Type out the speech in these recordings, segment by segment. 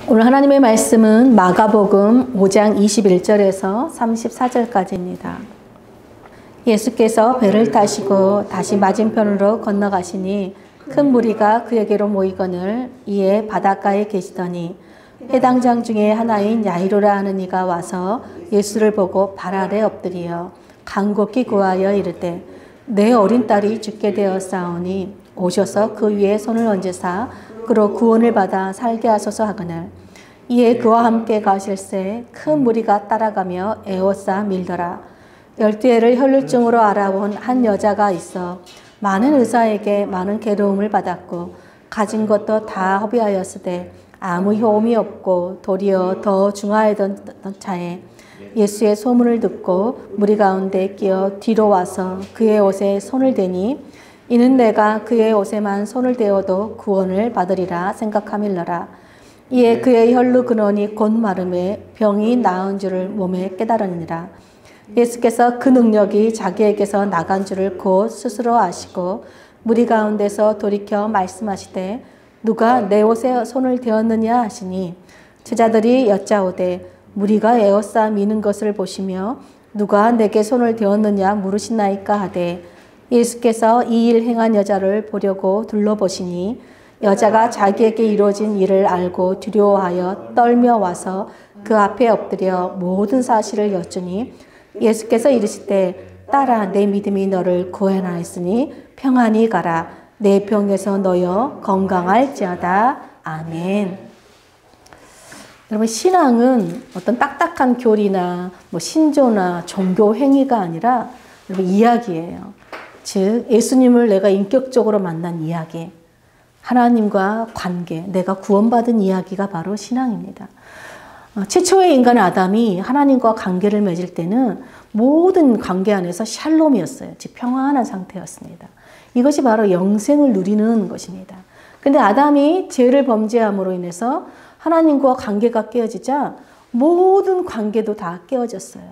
오늘 하나님의 말씀은 마가복음 5장 21절에서 34절까지입니다. 예수께서 배를 타시고 다시 맞은편으로 건너가시니 큰 무리가 그에게로 모이거늘 이에 바닷가에 계시더니 해당장 중에 하나인 야이로라 하는 이가 와서 예수를 보고 발 아래 엎드리어 간곡히 구하여 이르되 내 어린 딸이 죽게 되었사오니 오셔서 그 위에 손을 얹으사 그로 구원을 받아 살게 하소서 하거늘 이에 그와 함께 가실새 큰 무리가 따라가며 에워싸 밀더라. 12해를 혈루증으로 알아온 한 여자가 있어 많은 의사에게 많은 괴로움을 받았고 가진 것도 다 허비하였으되 아무 효험이 없고 도리어 더 중하였던 차에 예수의 소문을 듣고 무리 가운데 끼어 뒤로 와서 그의 옷에 손을 대니 이는 내가 그의 옷에만 손을 대어도 구원을 받으리라 생각함일러라. 이에 그의 혈루 근원이 곧 마름에 병이 나은 줄을 몸에 깨달으니라. 예수께서 그 능력이 자기에게서 나간 줄을 곧 스스로 아시고 무리 가운데서 돌이켜 말씀하시되 누가 내 옷에 손을 대었느냐 하시니 제자들이 여짜오되 무리가 에워싸 미는 것을 보시며 누가 내게 손을 대었느냐 물으시나이까 하되 예수께서 이 일 행한 여자를 보려고 둘러보시니 여자가 자기에게 이루어진 일을 알고 두려워하여 떨며 와서 그 앞에 엎드려 모든 사실을 여쭈니 예수께서 이르시되 딸아 내 믿음이 너를 구원하였으니 평안히 가라 내 병에서 너여 건강할지어다. 아멘. 여러분 신앙은 어떤 딱딱한 교리나 신조나 종교 행위가 아니라 여러분 이야기예요. 즉 예수님을 내가 인격적으로 만난 이야기, 하나님과 관계, 내가 구원받은 이야기가 바로 신앙입니다. 최초의 인간 아담이 하나님과 관계를 맺을 때는 모든 관계 안에서 샬롬이었어요. 즉 평안한 상태였습니다. 이것이 바로 영생을 누리는 것입니다. 그런데 아담이 죄를 범죄함으로 인해서 하나님과 관계가 깨어지자 모든 관계도 다 깨어졌어요.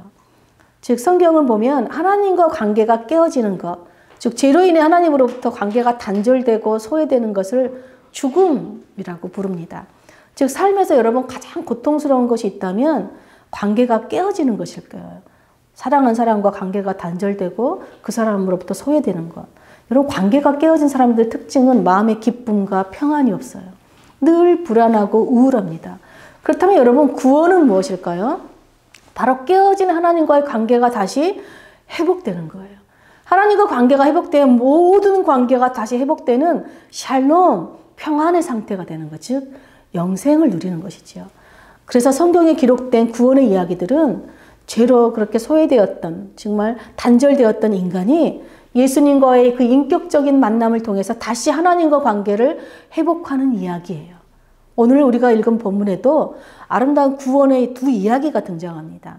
즉 성경을 보면 하나님과 관계가 깨어지는 것, 즉 죄로 인해 하나님으로부터 관계가 단절되고 소외되는 것을 죽음이라고 부릅니다. 즉 삶에서 여러분 가장 고통스러운 것이 있다면 관계가 깨어지는 것일 거예요. 사랑하는 사람과 관계가 단절되고 그 사람으로부터 소외되는 것. 여러분 관계가 깨어진 사람들의 특징은 마음의 기쁨과 평안이 없어요. 늘 불안하고 우울합니다. 그렇다면 여러분 구원은 무엇일까요? 바로 깨어진 하나님과의 관계가 다시 회복되는 거예요. 하나님과 관계가 회복되어 모든 관계가 다시 회복되는 샬롬, 평안의 상태가 되는 것, 즉 영생을 누리는 것이지요. 그래서 성경에 기록된 구원의 이야기들은 죄로 그렇게 소외되었던, 정말 단절되었던 인간이 예수님과의 그 인격적인 만남을 통해서 다시 하나님과 관계를 회복하는 이야기예요. 오늘 우리가 읽은 본문에도 아름다운 구원의 두 이야기가 등장합니다.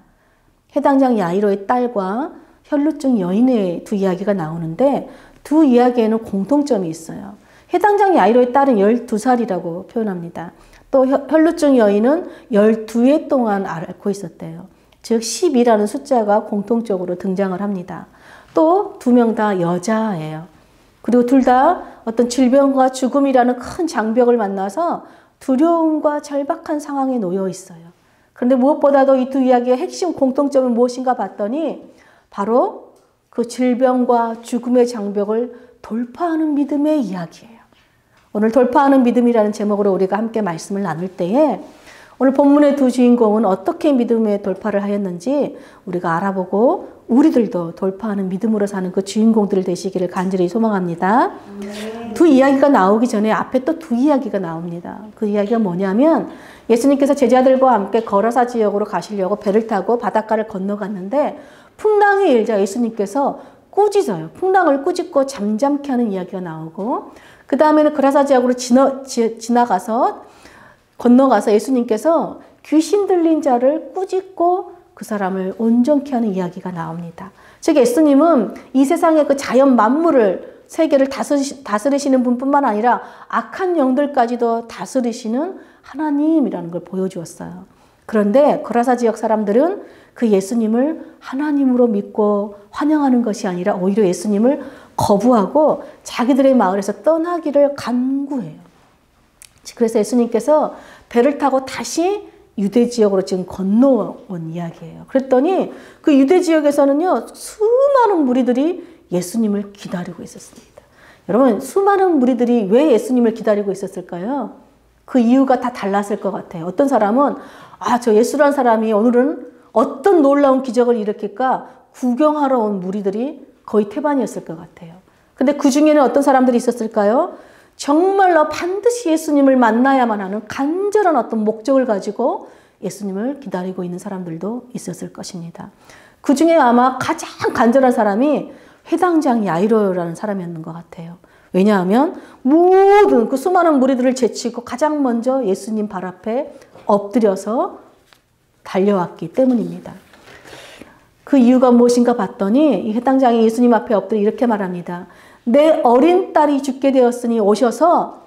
해당장 야이로의 딸과 혈루증 여인의 두 이야기가 나오는데 두 이야기에는 공통점이 있어요. 해당장 야이로의 딸은 12살이라고 표현합니다. 또 혈루증 여인은 12해 동안 앓고 있었대요. 즉 10이라는 숫자가 공통적으로 등장을 합니다. 또 두 명 다 여자예요. 그리고 둘 다 어떤 질병과 죽음이라는 큰 장벽을 만나서 두려움과 절박한 상황에 놓여 있어요. 그런데 무엇보다도 이 두 이야기의 핵심 공통점은 무엇인가 봤더니 바로 그 질병과 죽음의 장벽을 돌파하는 믿음의 이야기예요. 오늘 돌파하는 믿음이라는 제목으로 우리가 함께 말씀을 나눌 때에 오늘 본문의 두 주인공은 어떻게 믿음의 돌파를 하였는지 우리가 알아보고 우리들도 돌파하는 믿음으로 사는 그 주인공들 되시기를 간절히 소망합니다. 두 이야기가 나오기 전에 앞에 또 두 이야기가 나옵니다. 그 이야기가 뭐냐면 예수님께서 제자들과 함께 거라사 지역으로 가시려고 배를 타고 바닷가를 건너갔는데 풍랑이 일자 예수님께서 꾸짖어요. 풍랑을 꾸짖고 잠잠케 하는 이야기가 나오고 그 다음에는 거라사 지역으로 지나가서 건너가서 예수님께서 귀신 들린 자를 꾸짖고 그 사람을 온전케 하는 이야기가 나옵니다. 즉 예수님은 이 세상의 그 자연 만물을 세계를 다스리시는 분뿐만 아니라 악한 영들까지도 다스리시는 하나님이라는 걸 보여주었어요. 그런데 거라사 지역 사람들은 그 예수님을 하나님으로 믿고 환영하는 것이 아니라 오히려 예수님을 거부하고 자기들의 마을에서 떠나기를 간구해요. 그래서 예수님께서 배를 타고 다시 유대 지역으로 지금 건너온 이야기예요. 그랬더니 그 유대 지역에서는요, 수많은 무리들이 예수님을 기다리고 있었습니다. 여러분, 수많은 무리들이 왜 예수님을 기다리고 있었을까요? 그 이유가 다 달랐을 것 같아요. 어떤 사람은 저 예수라는 사람이 오늘은 어떤 놀라운 기적을 일으킬까 구경하러 온 무리들이 거의 태반이었을 것 같아요. 근데 그 중에는 어떤 사람들이 있었을까요? 정말로 반드시 예수님을 만나야만 하는 간절한 어떤 목적을 가지고 예수님을 기다리고 있는 사람들도 있었을 것입니다. 그 중에 아마 가장 간절한 사람이 회당장 야이로라는 사람이었는 것 같아요. 왜냐하면 모든 그 수많은 무리들을 제치고 가장 먼저 예수님 발 앞에 엎드려서 달려왔기 때문입니다. 그 이유가 무엇인가 봤더니 이 회당장이 예수님 앞에 엎드려 이렇게 말합니다. 내 어린 딸이 죽게 되었으니 오셔서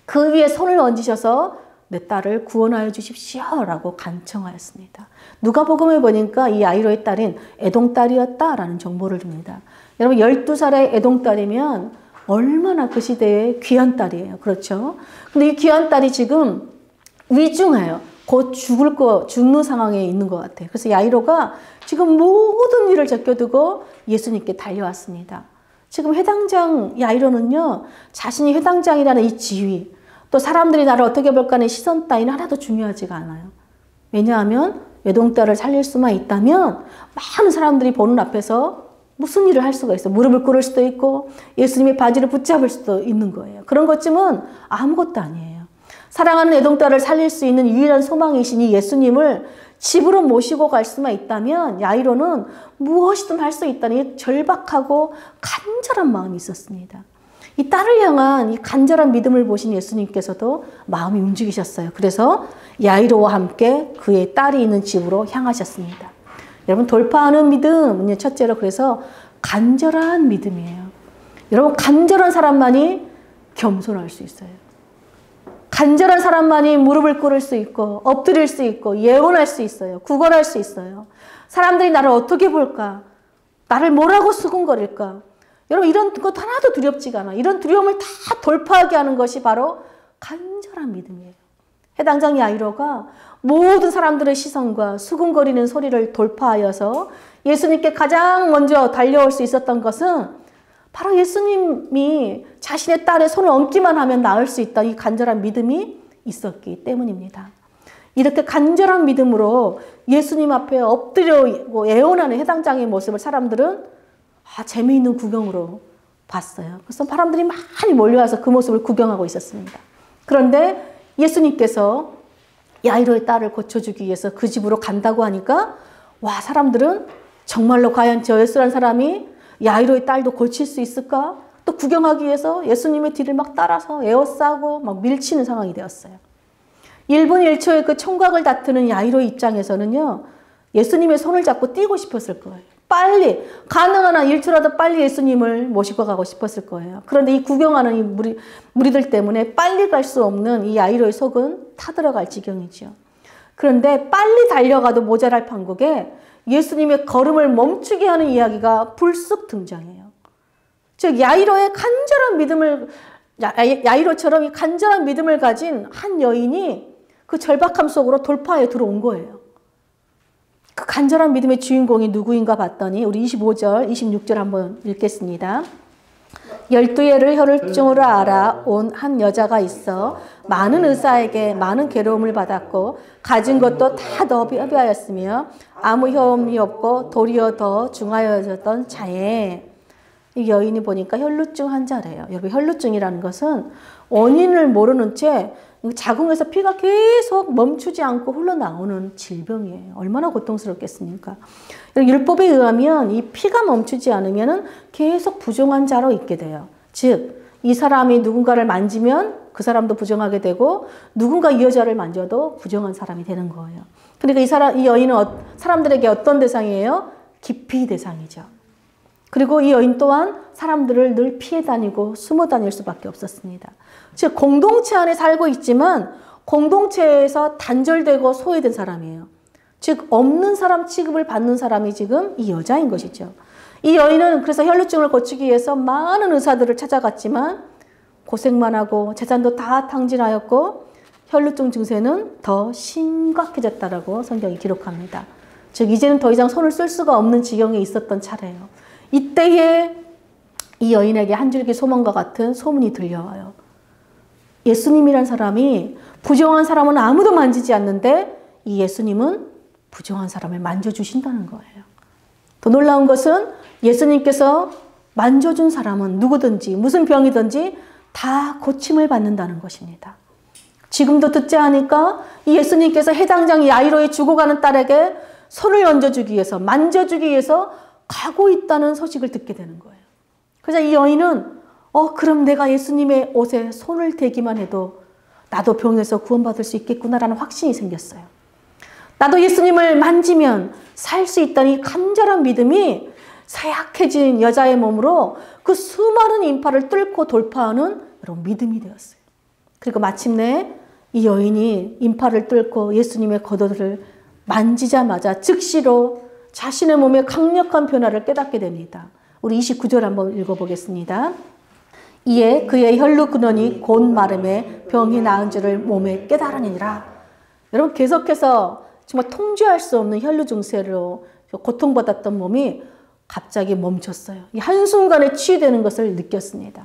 그 위에 손을 얹으셔서 내 딸을 구원하여 주십시오 라고 간청하였습니다. 누가복음에 보니까 이 야이로의 딸인 애동딸이었다라는 정보를 줍니다. 여러분 12살의 애동딸이면 얼마나 그 시대에 귀한 딸이에요. 그렇죠? 근데 이 귀한 딸이 지금 위중해요. 곧 죽는 상황에 있는 것 같아요. 그래서 야이로가 지금 모든 일을 제껴두고 예수님께 달려왔습니다. 지금 회당장 야이로는요, 자신이 회당장이라는 이 지위, 또 사람들이 나를 어떻게 볼까 하는 시선 따위는 하나도 중요하지가 않아요. 왜냐하면 외동딸을 살릴 수만 있다면 많은 사람들이 보는 앞에서 무슨 일을 할 수가 있어요. 무릎을 꿇을 수도 있고 예수님의 바지를 붙잡을 수도 있는 거예요. 그런 것쯤은 아무것도 아니에요. 사랑하는 애동딸을 살릴 수 있는 유일한 소망이신 이 예수님을 집으로 모시고 갈 수만 있다면 야이로는 무엇이든 할 수 있다는 절박하고 간절한 마음이 있었습니다. 이 딸을 향한 이 간절한 믿음을 보신 예수님께서도 마음이 움직이셨어요. 그래서 야이로와 함께 그의 딸이 있는 집으로 향하셨습니다. 여러분, 돌파하는 믿음은 첫째로 그래서 간절한 믿음이에요. 여러분, 간절한 사람만이 겸손할 수 있어요. 간절한 사람만이 무릎을 꿇을 수 있고 엎드릴 수 있고 예언할 수 있어요. 구걸할 수 있어요. 사람들이 나를 어떻게 볼까? 나를 뭐라고 수군거릴까? 여러분, 이런 것 하나도 두렵지가 않아. 이런 두려움을 다 돌파하게 하는 것이 바로 간절한 믿음이에요. 해당장 야이로가 모든 사람들의 시선과 수군거리는 소리를 돌파하여서 예수님께 가장 먼저 달려올 수 있었던 것은 바로 예수님이 자신의 딸의 손을 얹기만 하면 나을 수 있다. 이 간절한 믿음이 있었기 때문입니다. 이렇게 간절한 믿음으로 예수님 앞에 엎드려 애원하는 해당장의 모습을 사람들은 재미있는 구경으로 봤어요. 그래서 사람들이 많이 몰려와서 그 모습을 구경하고 있었습니다. 그런데 예수님께서 야이로의 딸을 고쳐주기 위해서 그 집으로 간다고 하니까 사람들은 정말로 과연 저 예수라는 사람이 야이로의 딸도 고칠 수 있을까? 또 구경하기 위해서 예수님의 뒤를 막 따라서 에워싸고 막 밀치는 상황이 되었어요. 1분 1초의 그 총각을 다투는 야이로의 입장에서는요, 예수님의 손을 잡고 뛰고 싶었을 거예요. 빨리, 가능한 한 1초라도 빨리 예수님을 모시고 가고 싶었을 거예요. 그런데 이 구경하는 이 무리들 때문에 빨리 갈 수 없는 이 야이로의 속은 타들어갈 지경이죠. 그런데 빨리 달려가도 모자랄 판국에 예수님의 걸음을 멈추게 하는 이야기가 불쑥 등장해요. 즉 야이로의 간절한 믿음을, 야이로처럼 이 간절한 믿음을 가진 한 여인이 그 절박함 속으로 돌파해 들어온 거예요. 그 간절한 믿음의 주인공이 누구인가 봤더니 우리 25절, 26절 한번 읽겠습니다. 12해를 혈루증으로 알아온 한 여자가 있어 많은 의사에게 많은 괴로움을 받았고 가진 것도 다 더비하였으며 아무 효험이 없고 도리어 더 중하여졌던 자에, 이 여인이 보니까 혈루증 환자래요. 여러분, 혈루증이라는 것은 원인을 모르는 채 자궁에서 피가 계속 멈추지 않고 흘러나오는 질병이에요. 얼마나 고통스럽겠습니까? 율법에 의하면 이 피가 멈추지 않으면 계속 부정한 자로 있게 돼요. 즉, 이 사람이 누군가를 만지면 그 사람도 부정하게 되고 누군가 이 여자를 만져도 부정한 사람이 되는 거예요. 그러니까 이 여인은 사람들에게 어떤 대상이에요? 기피 대상이죠. 그리고 이 여인 또한 사람들을 늘 피해 다니고 숨어 다닐 수밖에 없었습니다. 즉 공동체 안에 살고 있지만 공동체에서 단절되고 소외된 사람이에요. 즉 없는 사람 취급을 받는 사람이 지금 이 여자인 것이죠. 이 여인은 그래서 혈루증을 고치기 위해서 많은 의사들을 찾아갔지만 고생만 하고 재산도 다 탕진하였고 혈루증 증세는 더 심각해졌다라고 성경이 기록합니다. 즉 이제는 더 이상 손을 쓸 수가 없는 지경에 있었던 차례예요. 이때에 이 여인에게 한 줄기 소망과 같은 소문이 들려와요. 예수님이란 사람이 부정한 사람은 아무도 만지지 않는데 이 예수님은 부정한 사람을 만져주신다는 거예요. 더 놀라운 것은 예수님께서 만져준 사람은 누구든지 무슨 병이든지 다 고침을 받는다는 것입니다. 지금도 듣지 않으니까 이 예수님께서 해당장 야이로의 죽어가는 딸에게 손을 얹어주기 위해서 만져주기 위해서 가고 있다는 소식을 듣게 되는 거예요. 그래서 이 여인은 그럼 내가 예수님의 옷에 손을 대기만 해도 나도 병에서 구원받을 수 있겠구나라는 확신이 생겼어요. 나도 예수님을 만지면 살 수 있다는 이 간절한 믿음이 사약해진 여자의 몸으로 그 수많은 인파를 뚫고 돌파하는 여러분 믿음이 되었어요. 그리고 마침내 이 여인이 인파를 뚫고 예수님의 겉옷을 만지자마자 즉시로 자신의 몸에 강력한 변화를 깨닫게 됩니다. 우리 29절 한번 읽어보겠습니다. 이에 그의 혈루 근원이 곧 마름에 병이 나은 줄을 몸에 깨달으니라. 여러분 계속해서 정말 통제할 수 없는 혈루 증세로 고통받았던 몸이 갑자기 멈췄어요. 이 한순간에 치유되는 것을 느꼈습니다.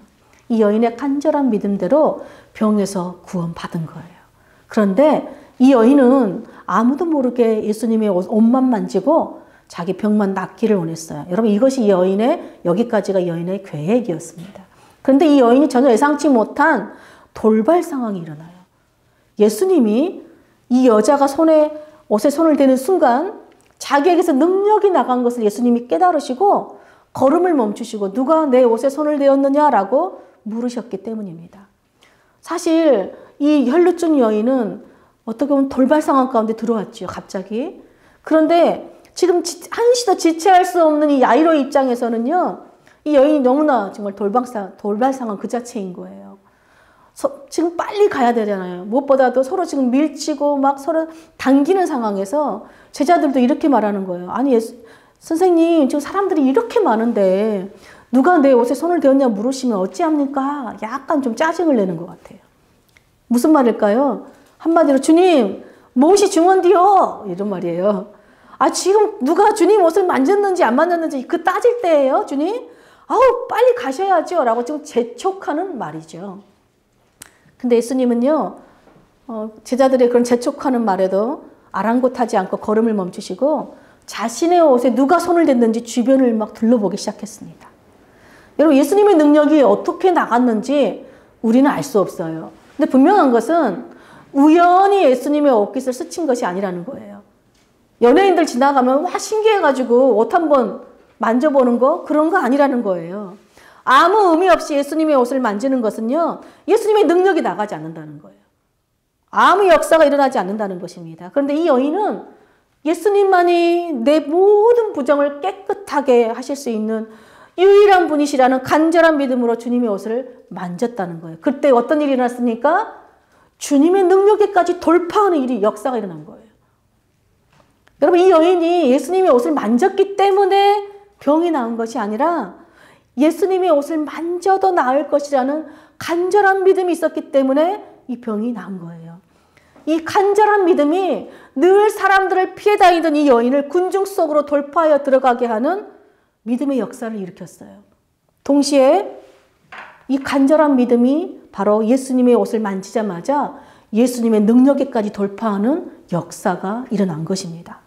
이 여인의 간절한 믿음대로 병에서 구원받은 거예요. 그런데 이 여인은 아무도 모르게 예수님의 옷만 만지고 자기 병만 낫기를 원했어요. 여러분 이것이 여기까지가 이 여인의 계획이었습니다. 그런데 이 여인이 전혀 예상치 못한 돌발 상황이 일어나요. 예수님이 이 여자가 옷에 손을 대는 순간 자기에게서 능력이 나간 것을 예수님이 깨달으시고 걸음을 멈추시고 누가 내 옷에 손을 대었느냐라고 물으셨기 때문입니다. 사실 이 혈루증 여인은 어떻게 보면 돌발 상황 가운데 들어왔죠. 갑자기. 그런데 지금 한시도 지체할 수 없는 이 야이로의 입장에서는요. 이 여인이 너무나 정말 돌발 상황 그 자체인 거예요. 지금 빨리 가야 되잖아요. 무엇보다도 서로 지금 밀치고 막 서로 당기는 상황에서 제자들도 이렇게 말하는 거예요. 아니 선생님 지금 사람들이 이렇게 많은데 누가 내 옷에 손을 대었냐 물으시면 어찌합니까? 약간 좀 짜증을 내는 것 같아요. 무슨 말일까요? 한마디로 주님 무엇이 중헌디요? 이런 말이에요. 지금 누가 주님 옷을 만졌는지 안 만졌는지 그 따질 때예요 주님? 빨리 가셔야죠 라고 지금 재촉하는 말이죠. 근데 예수님은요 제자들의 그런 재촉하는 말에도 아랑곳하지 않고 걸음을 멈추시고 자신의 옷에 누가 손을 댔는지 주변을 막 둘러보기 시작했습니다. 여러분 예수님의 능력이 어떻게 나갔는지 우리는 알 수 없어요. 근데 분명한 것은 우연히 예수님의 옷깃을 스친 것이 아니라는 거예요. 연예인들 지나가면 와 신기해가지고 옷 한번 만져보는 거 그런 거 아니라는 거예요. 아무 의미 없이 예수님의 옷을 만지는 것은요. 예수님의 능력이 나가지 않는다는 거예요. 아무 역사가 일어나지 않는다는 것입니다. 그런데 이 여인은 예수님만이 내 모든 부정을 깨끗하게 하실 수 있는 유일한 분이시라는 간절한 믿음으로 주님의 옷을 만졌다는 거예요. 그때 어떤 일이 일어났습니까? 주님의 능력에까지 돌파하는 일이 역사가 일어난 거예요. 여러분 이 여인이 예수님의 옷을 만졌기 때문에 병이 나은 것이 아니라 예수님의 옷을 만져도 나을 것이라는 간절한 믿음이 있었기 때문에 이 병이 나은 거예요. 이 간절한 믿음이 늘 사람들을 피해 다니던 이 여인을 군중 속으로 돌파하여 들어가게 하는 믿음의 역사를 일으켰어요. 동시에 이 간절한 믿음이 바로 예수님의 옷을 만지자마자 예수님의 능력에까지 돌파하는 역사가 일어난 것입니다.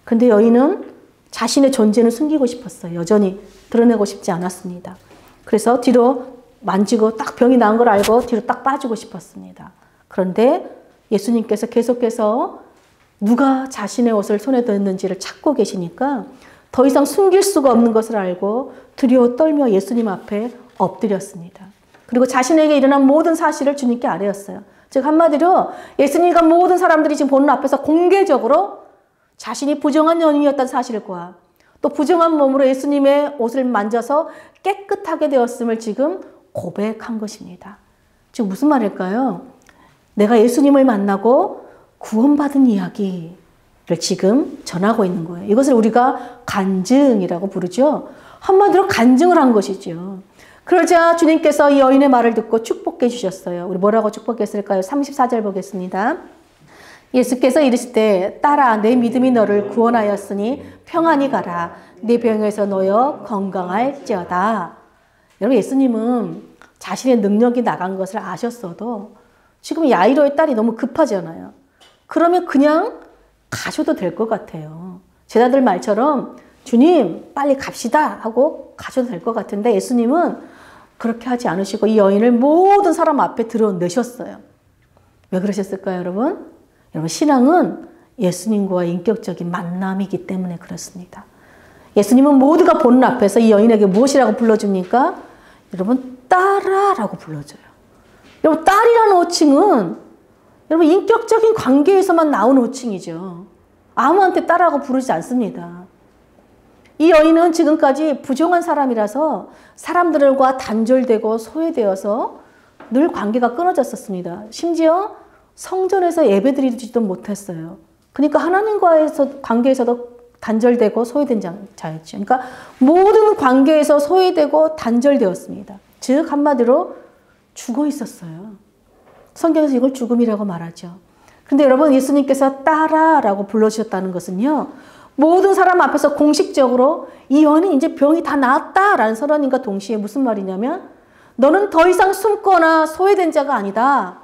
그런데 여인은 자신의 존재는 숨기고 싶었어요. 여전히 드러내고 싶지 않았습니다. 그래서 뒤로 만지고 딱 병이 나은 걸 알고 뒤로 딱 빠지고 싶었습니다. 그런데 예수님께서 계속해서 누가 자신의 옷을 손에 댔는지를 찾고 계시니까 더 이상 숨길 수가 없는 것을 알고 두려워 떨며 예수님 앞에 엎드렸습니다. 그리고 자신에게 일어난 모든 사실을 주님께 아뢰었어요. 즉 한마디로 예수님과 모든 사람들이 지금 보는 앞에서 공개적으로 자신이 부정한 여인이었다는 사실과 또 부정한 몸으로 예수님의 옷을 만져서 깨끗하게 되었음을 지금 고백한 것입니다. 즉 무슨 말일까요? 내가 예수님을 만나고 구원받은 이야기를 지금 전하고 있는 거예요. 이것을 우리가 간증이라고 부르죠. 한마디로 간증을 한 것이죠. 그러자 주님께서 이 여인의 말을 듣고 축복해 주셨어요. 우리 뭐라고 축복했을까요? 34절 보겠습니다. 예수께서 이르시되 딸아 내 믿음이 너를 구원하였으니 평안히 가라. 네 병에서 놓여 건강할지어다. 여러분 예수님은 자신의 능력이 나간 것을 아셨어도 지금 야이로의 딸이 너무 급하잖아요. 그러면 그냥 가셔도 될 것 같아요. 제자들 말처럼 주님 빨리 갑시다 하고 가셔도 될 것 같은데 예수님은 그렇게 하지 않으시고 이 여인을 모든 사람 앞에 드러내셨어요. 왜 그러셨을까요, 여러분? 여러분 신앙은 예수님과의 인격적인 만남이기 때문에 그렇습니다. 예수님은 모두가 보는 앞에서 이 여인에게 무엇이라고 불러줍니까? 여러분 딸아라고 불러줘요. 여러분 딸이라는 호칭은 여러분 인격적인 관계에서만 나오는 호칭이죠. 아무한테 딸하고 부르지 않습니다. 이 여인은 지금까지 부정한 사람이라서 사람들과 단절되고 소외되어서 늘 관계가 끊어졌었습니다. 심지어 성전에서 예배드리지도 못했어요. 그러니까 하나님과의 관계에서도 단절되고 소외된 자였죠. 그러니까 모든 관계에서 소외되고 단절되었습니다. 즉 한마디로 죽어 있었어요. 성경에서 이걸 죽음이라고 말하죠. 근데 여러분 예수님께서 딸아라고 불러주셨다는 것은요. 모든 사람 앞에서 공식적으로 이 여인이 이제 병이 다 나았다라는 선언인과 동시에 무슨 말이냐면 너는 더 이상 숨거나 소외된 자가 아니다.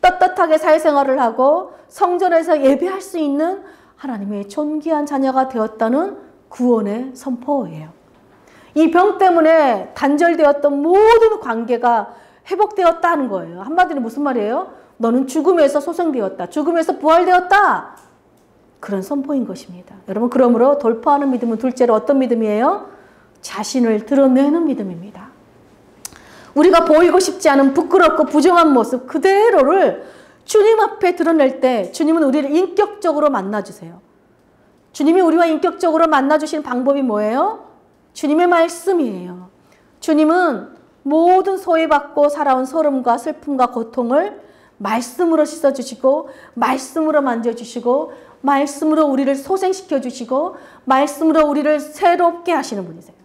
떳떳하게 사회생활을 하고 성전에서 예배할 수 있는 하나님의 존귀한 자녀가 되었다는 구원의 선포예요. 이 병 때문에 단절되었던 모든 관계가 회복되었다는 거예요. 한마디로 무슨 말이에요? 너는 죽음에서 소생되었다. 죽음에서 부활되었다. 그런 선포인 것입니다. 여러분 그러므로 돌파하는 믿음은 둘째로 어떤 믿음이에요? 자신을 드러내는 믿음입니다. 우리가 보이고 싶지 않은 부끄럽고 부정한 모습 그대로를 주님 앞에 드러낼 때 주님은 우리를 인격적으로 만나주세요. 주님이 우리와 인격적으로 만나주시는 방법이 뭐예요? 주님의 말씀이에요. 주님은 모든 소외받고 살아온 소름과 슬픔과 고통을 말씀으로 씻어주시고 말씀으로 만져주시고 말씀으로 우리를 소생시켜주시고 말씀으로 우리를 새롭게 하시는 분이세요.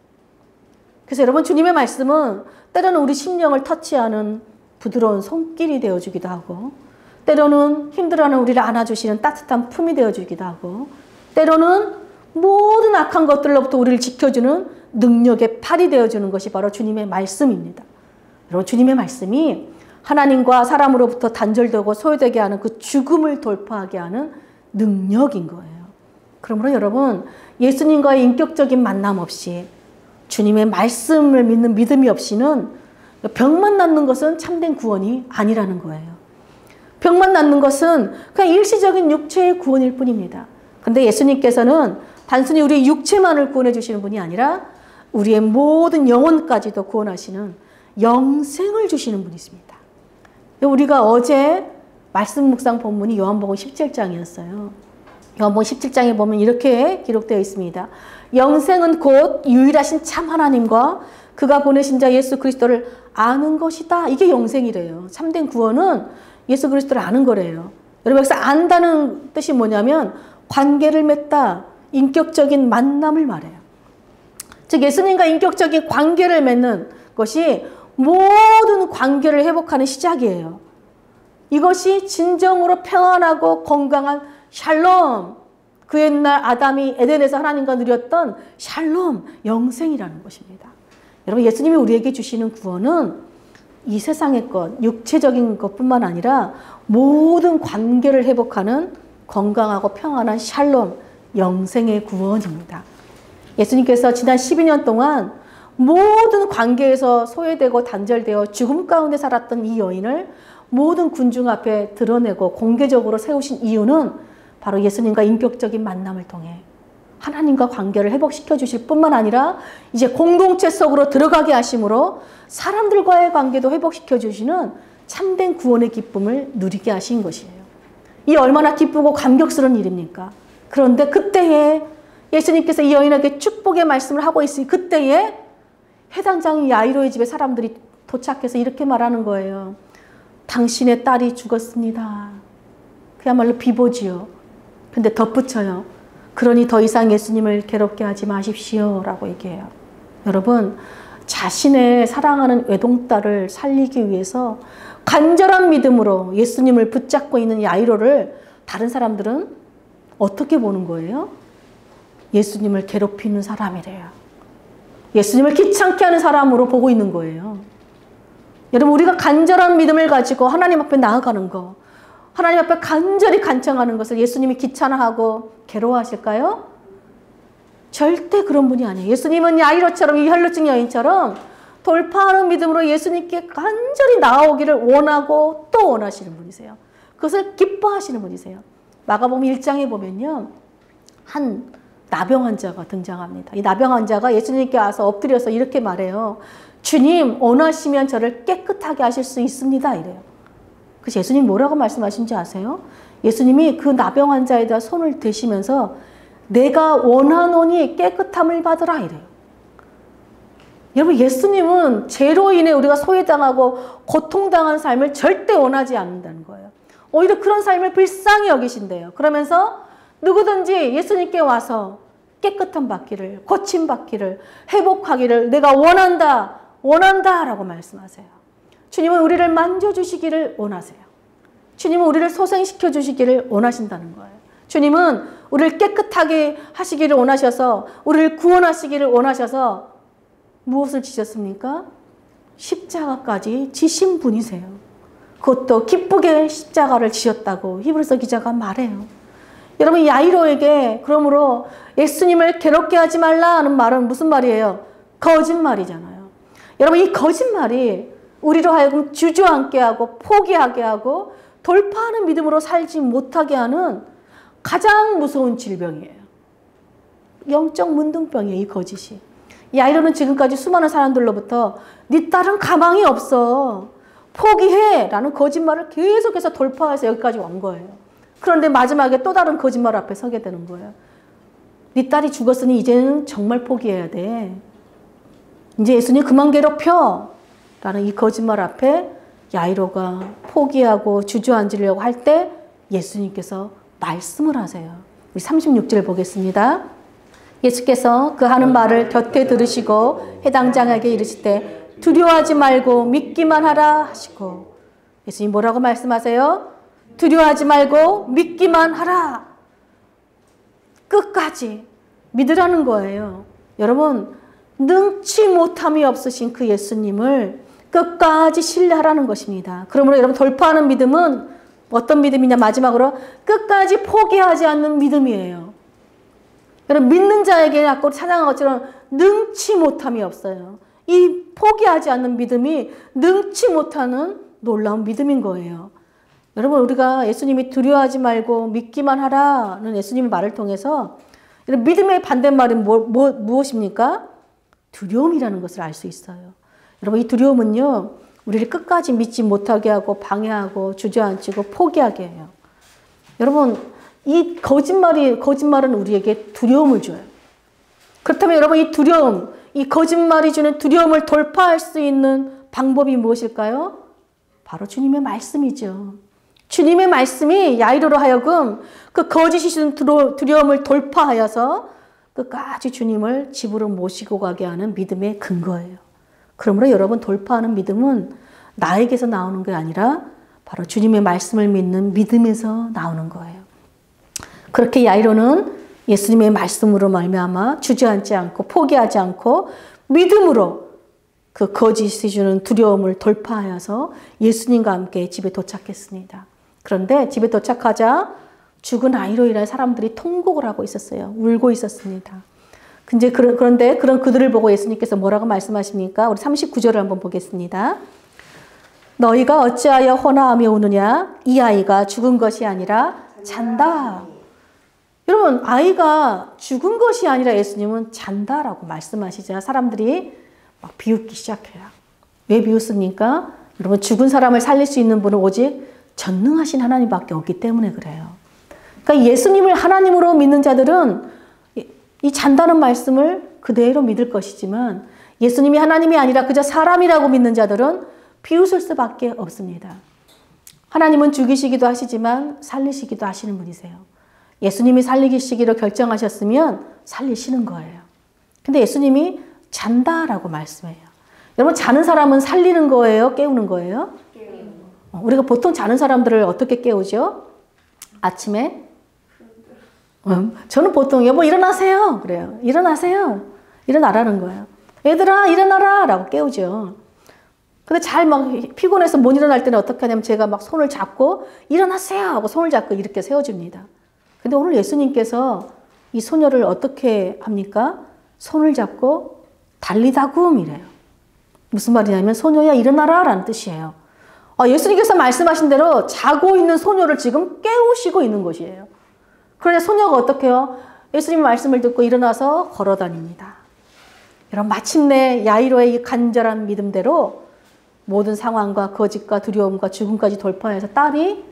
그래서 여러분 주님의 말씀은 때로는 우리 심령을 터치하는 부드러운 손길이 되어주기도 하고 때로는 힘들어하는 우리를 안아주시는 따뜻한 품이 되어주기도 하고 때로는 모든 악한 것들로부터 우리를 지켜주는 능력의 팔이 되어주는 것이 바로 주님의 말씀입니다. 여러분 주님의 말씀이 하나님과 사람으로부터 단절되고 소외되게 하는 그 죽음을 돌파하게 하는 능력인 거예요. 그러므로 여러분 예수님과의 인격적인 만남 없이 주님의 말씀을 믿는 믿음이 없이는 병만 낫는 것은 참된 구원이 아니라는 거예요. 병만 낫는 것은 그냥 일시적인 육체의 구원일 뿐입니다. 근데 예수님께서는 단순히 우리의 육체만을 구원해 주시는 분이 아니라 우리의 모든 영혼까지도 구원하시는 영생을 주시는 분이십니다. 우리가 어제 말씀 묵상 본문이 요한복음 17장이었어요. 요한복음 17장에 보면 이렇게 기록되어 있습니다. 영생은 곧 유일하신 참 하나님과 그가 보내신 자 예수 그리스도를 아는 것이다. 이게 영생이래요. 참된 구원은 예수 그리스도를 아는 거래요. 여러분 여기서 안다는 뜻이 뭐냐면 관계를 맺다, 인격적인 만남을 말해요. 즉 예수님과 인격적인 관계를 맺는 것이 모든 관계를 회복하는 시작이에요. 이것이 진정으로 평안하고 건강한 샬롬, 그 옛날 아담이 에덴에서 하나님과 누렸던 샬롬, 영생이라는 것입니다. 여러분 예수님이 우리에게 주시는 구원은 이 세상의 것, 육체적인 것뿐만 아니라 모든 관계를 회복하는 건강하고 평안한 샬롬, 영생의 구원입니다. 예수님께서 지난 12년 동안 모든 관계에서 소외되고 단절되어 죽음 가운데 살았던 이 여인을 모든 군중 앞에 드러내고 공개적으로 세우신 이유는 바로 예수님과 인격적인 만남을 통해 하나님과 관계를 회복시켜 주실 뿐만 아니라 이제 공동체 속으로 들어가게 하심으로 사람들과의 관계도 회복시켜 주시는 참된 구원의 기쁨을 누리게 하신 것이에요. 이 얼마나 기쁘고 감격스러운 일입니까? 그런데 그때에 예수님께서 이 여인에게 축복의 말씀을 하고 있으니 그때에 해당장인 야이로의 집에 사람들이 도착해서 이렇게 말하는 거예요. 당신의 딸이 죽었습니다. 그야말로 비보지요. 근데 덧붙여요. 그러니 더 이상 예수님을 괴롭게 하지 마십시오 라고 얘기해요. 여러분 자신의 사랑하는 외동딸을 살리기 위해서 간절한 믿음으로 예수님을 붙잡고 있는 야이로를 다른 사람들은 어떻게 보는 거예요? 예수님을 괴롭히는 사람이래요. 예수님을 귀찮게 하는 사람으로 보고 있는 거예요. 여러분, 우리가 간절한 믿음을 가지고 하나님 앞에 나아가는 거, 하나님 앞에 간절히 간청하는 것을 예수님이 귀찮아하고 괴로워하실까요? 절대 그런 분이 아니에요. 예수님은 야이로처럼, 이 혈루증 여인처럼 돌파하는 믿음으로 예수님께 간절히 나아오기를 원하고 또 원하시는 분이세요. 그것을 기뻐하시는 분이세요. 마가복음 1장에 보면요, 한 나병 환자가 등장합니다. 이 나병 환자가 예수님께 와서 엎드려서 이렇게 말해요. 주님, 원하시면 저를 깨끗하게 하실 수 있습니다. 이래요. 그래서 예수님 뭐라고 말씀하신지 아세요? 예수님이 그 나병 환자에다 손을 대시면서 내가 원하노니 깨끗함을 받으라 이래요. 여러분, 예수님은 죄로 인해 우리가 소외당하고 고통당한 삶을 절대 원하지 않는다는 거예요. 오히려 그런 삶을 불쌍히 여기신대요. 그러면서 누구든지 예수님께 와서 깨끗함 받기를, 고침 받기를, 회복하기를 내가 원한다, 원한다 라고 말씀하세요. 주님은 우리를 만져주시기를 원하세요. 주님은 우리를 소생시켜 주시기를 원하신다는 거예요. 주님은 우리를 깨끗하게 하시기를 원하셔서, 우리를 구원하시기를 원하셔서 무엇을 지셨습니까? 십자가까지 지신 분이세요. 그것도 기쁘게 십자가를 지셨다고 히브리서 기자가 말해요. 여러분, 야이로에게 그러므로 예수님을 괴롭게 하지 말라는 말은 무슨 말이에요? 거짓말이잖아요. 여러분, 이 거짓말이 우리로 하여금 주저앉게 하고 포기하게 하고 돌파하는 믿음으로 살지 못하게 하는 가장 무서운 질병이에요. 영적 문둥병이에요, 이 거짓이. 야이로는 지금까지 수많은 사람들로부터 네 딸은 가망이 없어, 포기해 라는 거짓말을 계속해서 돌파해서 여기까지 온 거예요. 그런데 마지막에 또 다른 거짓말 앞에 서게 되는 거예요. 네 딸이 죽었으니 이제는 정말 포기해야 돼. 이제 예수님 그만 괴롭혀 라는 이 거짓말 앞에 야이로가 포기하고 주저앉으려고 할 때 예수님께서 말씀을 하세요. 우리 36절 보겠습니다. 예수께서 그 하는 말을 곁에 들으시고 해당장에게 이르시되 두려워하지 말고 믿기만 하라 하시고, 예수님 뭐라고 말씀하세요? 두려워하지 말고 믿기만 하라. 끝까지 믿으라는 거예요. 여러분, 능치 못함이 없으신 그 예수님을 끝까지 신뢰하라는 것입니다. 그러므로 여러분, 돌파하는 믿음은 어떤 믿음이냐? 마지막으로 끝까지 포기하지 않는 믿음이에요. 여러분, 믿는 자에게 아까 찬양한 것처럼 능치 못함이 없어요. 이 포기하지 않는 믿음이 능치 못하는 놀라운 믿음인 거예요. 여러분, 우리가 예수님이 두려워하지 말고 믿기만 하라는 예수님의 말을 통해서 믿음의 반대말은 무엇입니까? 두려움이라는 것을 알 수 있어요. 여러분, 이 두려움은요, 우리를 끝까지 믿지 못하게 하고 방해하고 주저앉히고 포기하게 해요. 여러분, 이 거짓말은 우리에게 두려움을 줘요. 그렇다면 여러분, 이 두려움, 이 거짓말이 주는 두려움을 돌파할 수 있는 방법이 무엇일까요? 바로 주님의 말씀이죠. 주님의 말씀이 야이로로 하여금 그 거짓이 주는 두려움을 돌파하여서 끝까지 주님을 집으로 모시고 가게 하는 믿음의 근거예요. 그러므로 여러분, 돌파하는 믿음은 나에게서 나오는 게 아니라 바로 주님의 말씀을 믿는 믿음에서 나오는 거예요. 그렇게 야이로는 예수님의 말씀으로 말미암아 주저앉지 않고 포기하지 않고 믿음으로 그 거짓이 주는 두려움을 돌파하여서 예수님과 함께 집에 도착했습니다. 그런데 집에 도착하자 죽은 아이로 인해 사람들이 통곡을 하고 있었어요. 울고 있었습니다. 그런데 그런 그들을 보고 예수님께서 뭐라고 말씀하십니까? 우리 39절을 한번 보겠습니다. 너희가 어찌하여 호나하며 우느냐? 이 아이가 죽은 것이 아니라 잔다. 여러분, 아이가 죽은 것이 아니라 예수님은 잔다라고 말씀하시자 사람들이 막 비웃기 시작해요. 왜 비웃습니까? 여러분, 죽은 사람을 살릴 수 있는 분은 오직 전능하신 하나님밖에 없기 때문에 그래요. 그러니까 예수님을 하나님으로 믿는 자들은 이 잔다는 말씀을 그대로 믿을 것이지만 예수님이 하나님이 아니라 그저 사람이라고 믿는 자들은 비웃을 수밖에 없습니다. 하나님은 죽이시기도 하시지만 살리시기도 하시는 분이세요. 예수님이 살리시기로 결정하셨으면 살리시는 거예요. 근데 예수님이 잔다라고 말씀해요. 여러분 자는 사람은 살리는 거예요? 깨우는 거예요? 우리가 보통 자는 사람들을 어떻게 깨우죠? 아침에? 저는 보통 여보 일어나세요 그래요. 일어나세요. 일어나라는 거예요. 얘들아 일어나라 라고 깨우죠. 근데 잘 막 피곤해서 못 일어날 때는 어떻게 하냐면 제가 막 손을 잡고 일어나세요 하고 손을 잡고 이렇게 세워줍니다. 근데 오늘 예수님께서 이 소녀를 어떻게 합니까? 손을 잡고 달리다굼 이래요. 무슨 말이냐면 소녀야 일어나라 라는 뜻이에요. 예수님께서 말씀하신 대로 자고 있는 소녀를 지금 깨우시고 있는 것이에요. 그런데 소녀가 어떻게 해요? 예수님 말씀을 듣고 일어나서 걸어 다닙니다. 여러분 마침내 야이로의 이 간절한 믿음대로 모든 상황과 거짓과 두려움과 죽음까지 돌파해서 딸이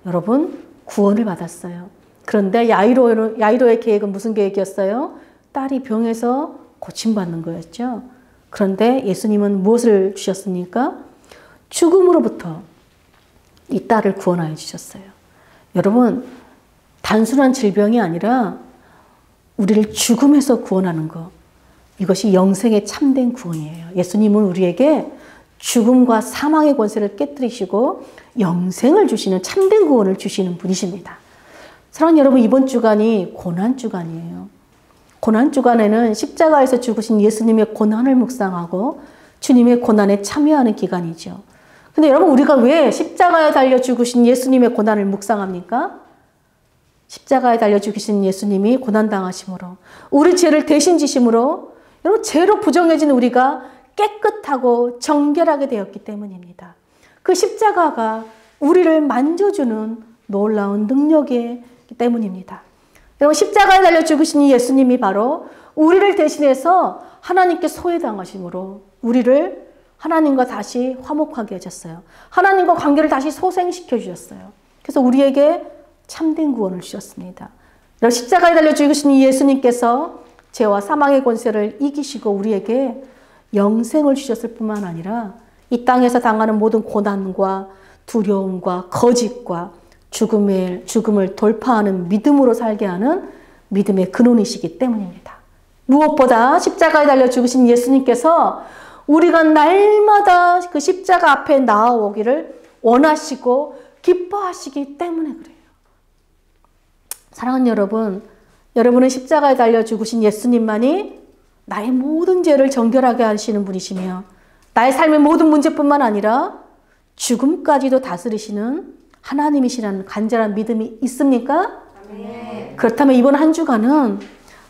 여러분 구원을 받았어요. 그런데 야이로의 계획은 무슨 계획이었어요? 딸이 병에서 고침받는 거였죠. 그런데 예수님은 무엇을 주셨습니까? 죽음으로부터 이 딸을 구원하여 주셨어요. 여러분 단순한 질병이 아니라 우리를 죽음에서 구원하는 것, 이것이 영생의 참된 구원이에요. 예수님은 우리에게 죽음과 사망의 권세를 깨뜨리시고 영생을 주시는 참된 구원을 주시는 분이십니다. 사랑하는 여러분, 이번 주간이 고난주간이에요. 고난주간에는 십자가에서 죽으신 예수님의 고난을 묵상하고 주님의 고난에 참여하는 기간이죠. 근데 여러분 우리가 왜 십자가에 달려 죽으신 예수님의 고난을 묵상합니까? 십자가에 달려 죽으신 예수님이 고난당하심으로 우리 죄를 대신 지심으로 여러분 죄로 부정해진 우리가 깨끗하고 정결하게 되었기 때문입니다. 그 십자가가 우리를 만져주는 놀라운 능력이기 때문입니다. 여러분 십자가에 달려 죽으신 이 예수님이 바로 우리를 대신해서 하나님께 소외당하심으로 우리를 하나님과 다시 화목하게 하셨어요. 하나님과 관계를 다시 소생시켜 주셨어요. 그래서 우리에게 참된 구원을 주셨습니다. 여러분 십자가에 달려 죽으신 이 예수님께서 죄와 사망의 권세를 이기시고 우리에게 영생을 주셨을 뿐만 아니라 이 땅에서 당하는 모든 고난과 두려움과 거짓과 죽음을 돌파하는 믿음으로 살게 하는 믿음의 근원이시기 때문입니다. 무엇보다 십자가에 달려 죽으신 예수님께서 우리가 날마다 그 십자가 앞에 나아오기를 원하시고 기뻐하시기 때문에 그래요. 사랑하는 여러분, 여러분은 십자가에 달려 죽으신 예수님만이 나의 모든 죄를 정결하게 하시는 분이시며 나의 삶의 모든 문제뿐만 아니라 죽음까지도 다스리시는 하나님이시라는 간절한 믿음이 있습니까? 네. 그렇다면 이번 한 주간은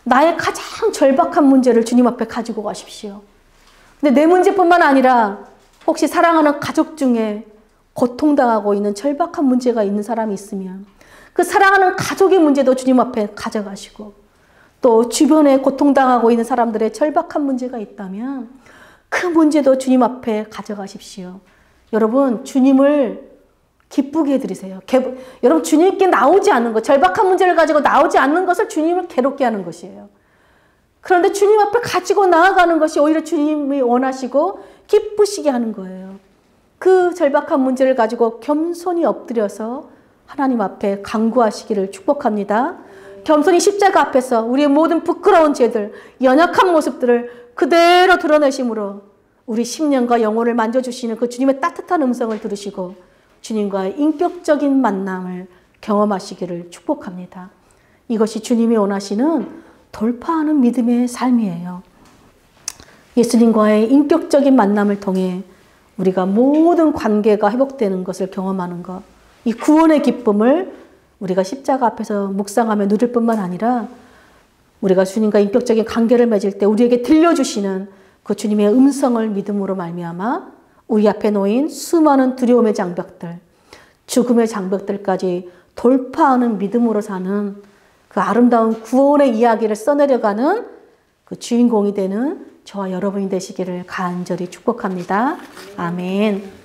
나의 가장 절박한 문제를 주님 앞에 가지고 가십시오. 근데 내 문제뿐만 아니라 혹시 사랑하는 가족 중에 고통당하고 있는 절박한 문제가 있는 사람이 있으면 그 사랑하는 가족의 문제도 주님 앞에 가져가시고 또 주변에 고통당하고 있는 사람들의 절박한 문제가 있다면 그 문제도 주님 앞에 가져가십시오. 여러분 주님을 기쁘게 해드리세요. 여러분 주님께 나오지 않는 것, 절박한 문제를 가지고 나오지 않는 것을 주님을 괴롭게 하는 것이에요. 그런데 주님 앞에 가지고 나아가는 것이 오히려 주님이 원하시고 기쁘시게 하는 거예요. 그 절박한 문제를 가지고 겸손히 엎드려서 하나님 앞에 간구하시기를 축복합니다. 겸손히 십자가 앞에서 우리의 모든 부끄러운 죄들, 연약한 모습들을 그대로 드러내심으로 우리 심령과 영혼을 만져주시는 그 주님의 따뜻한 음성을 들으시고 주님과의 인격적인 만남을 경험하시기를 축복합니다. 이것이 주님이 원하시는 돌파하는 믿음의 삶이에요. 예수님과의 인격적인 만남을 통해 우리가 모든 관계가 회복되는 것을 경험하는 것, 이 구원의 기쁨을 우리가 십자가 앞에서 묵상하며 누릴 뿐만 아니라 우리가 주님과 인격적인 관계를 맺을 때 우리에게 들려주시는 그 주님의 음성을 믿음으로 말미암아 우리 앞에 놓인 수많은 두려움의 장벽들, 죽음의 장벽들까지 돌파하는 믿음으로 사는 그 아름다운 구원의 이야기를 써내려가는 그 주인공이 되는 저와 여러분이 되시기를 간절히 축복합니다. 아멘.